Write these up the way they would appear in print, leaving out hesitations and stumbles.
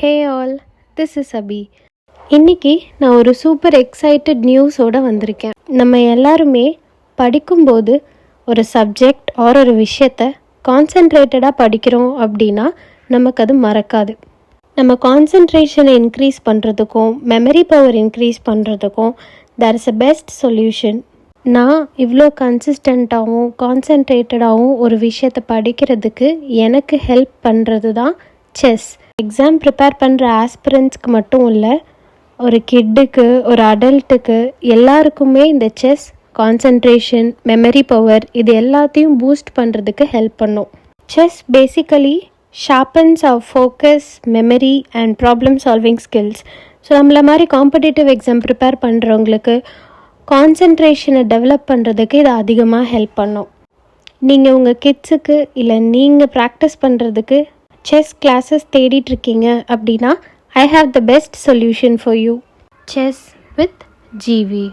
Hey all, this is அபி. இன்றைக்கி நான் ஒரு சூப்பர் எக்ஸைட்டட் நியூஸோடு வந்திருக்கேன். நம்ம எல்லாருமே படிக்கும்போது ஒரு சப்ஜெக்ட் ஒரு விஷயத்தை கான்சென்ட்ரேட்டடாக படிக்கிறோம் அப்படின்னா நமக்கு அது மறக்காது. நம்ம கான்சென்ட்ரேஷனை இன்க்ரீஸ் பண்ணுறதுக்கும் மெமரி பவர் இன்க்ரீஸ் பண்ணுறதுக்கும் there is a best solution. நான் இவ்வளோ கன்சிஸ்டண்ட்டாகவும் கான்சென்ட்ரேட்டடாகவும் ஒரு விஷயத்தை படிக்கிறதுக்கு எனக்கு ஹெல்ப் பண்ணுறது தான் செஸ். எக்ஸாம் ப்ரிப்பேர் பண்ணுற ஆஸ்பிரண்ட்ஸ்க்கு மட்டும் இல்லை, ஒரு கிட்டுக்கு, ஒரு அடல்ட்டுக்கு எல்லாருக்குமே இந்த செஸ் கான்சென்ட்ரேஷன், மெமரி பவர் இது எல்லாத்தையும் பூஸ்ட் பண்ணுறதுக்கு ஹெல்ப் பண்ணும். Chess basically sharpens our focus, memory and problem solving skills. So நம்மள மாதிரி காம்படிட்டிவ் எக்ஸாம் ப்ரிப்பேர் பண்ணுறவங்களுக்கு கான்சென்ட்ரேஷனை டெவலப் பண்ணுறதுக்கு இது அதிகமாக ஹெல்ப் பண்ணும். நீங்கள் உங்கள் கிட்ஸுக்கு இல்லை நீங்கள் ப்ராக்டிஸ் பண்ணுறதுக்கு செஸ் கிளாஸஸ் தேடிட்டுருக்கீங்க அப்படின்னா I have the best solution for you. Chess with GV.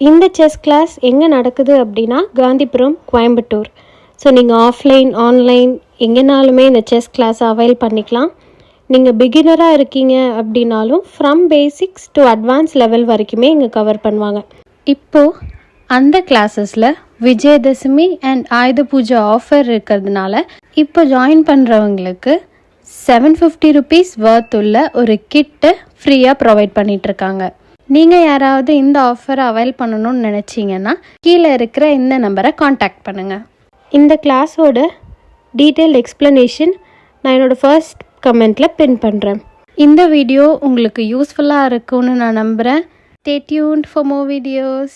இந்த செஸ் கிளாஸ் எங்கே நடக்குது அப்படின்னா காந்திபுரம், கோயம்புத்தூர். ஸோ நீங்கள் ஆஃப்லைன் ஆன்லைன் எங்கேனாலுமே இந்த செஸ் கிளாஸை அவைல் பண்ணிக்கலாம். நீங்கள் பிகினராக இருக்கீங்க அப்படின்னாலும் from basics to advance level வரைக்குமே இங்கே கவர் பண்ணுவாங்க. இப்போது அந்த கிளாஸஸில் விஜயதசமி அண்ட் ஆயுத பூஜை ஆஃபர் இருக்கிறதுனால இப்போ ஜாயின் பண்ணுறவங்களுக்கு 750 rupees வர்த் உள்ள ஒரு கிட்டை ஃப்ரீயாக ப்ரொவைட் பண்ணிகிட்ருக்காங்க. நீங்கள் யாராவது இந்த ஆஃபரை அவைல் பண்ணணும்னு நினச்சிங்கன்னா கீழே இருக்கிற இந்த நம்பரை காண்டாக்ட் பண்ணுங்கள். இந்த கிளாஸோட டீட்டெயில்ட் எக்ஸ்ப்ளனேஷன் நான் என்னோடய ஃபர்ஸ்ட் கமெண்ட்டில் பின் பண்ணுறேன். இந்த வீடியோ உங்களுக்கு யூஸ்ஃபுல்லாக இருக்கும்னு நான் நம்புகிறேன். Stay tuned for more videos.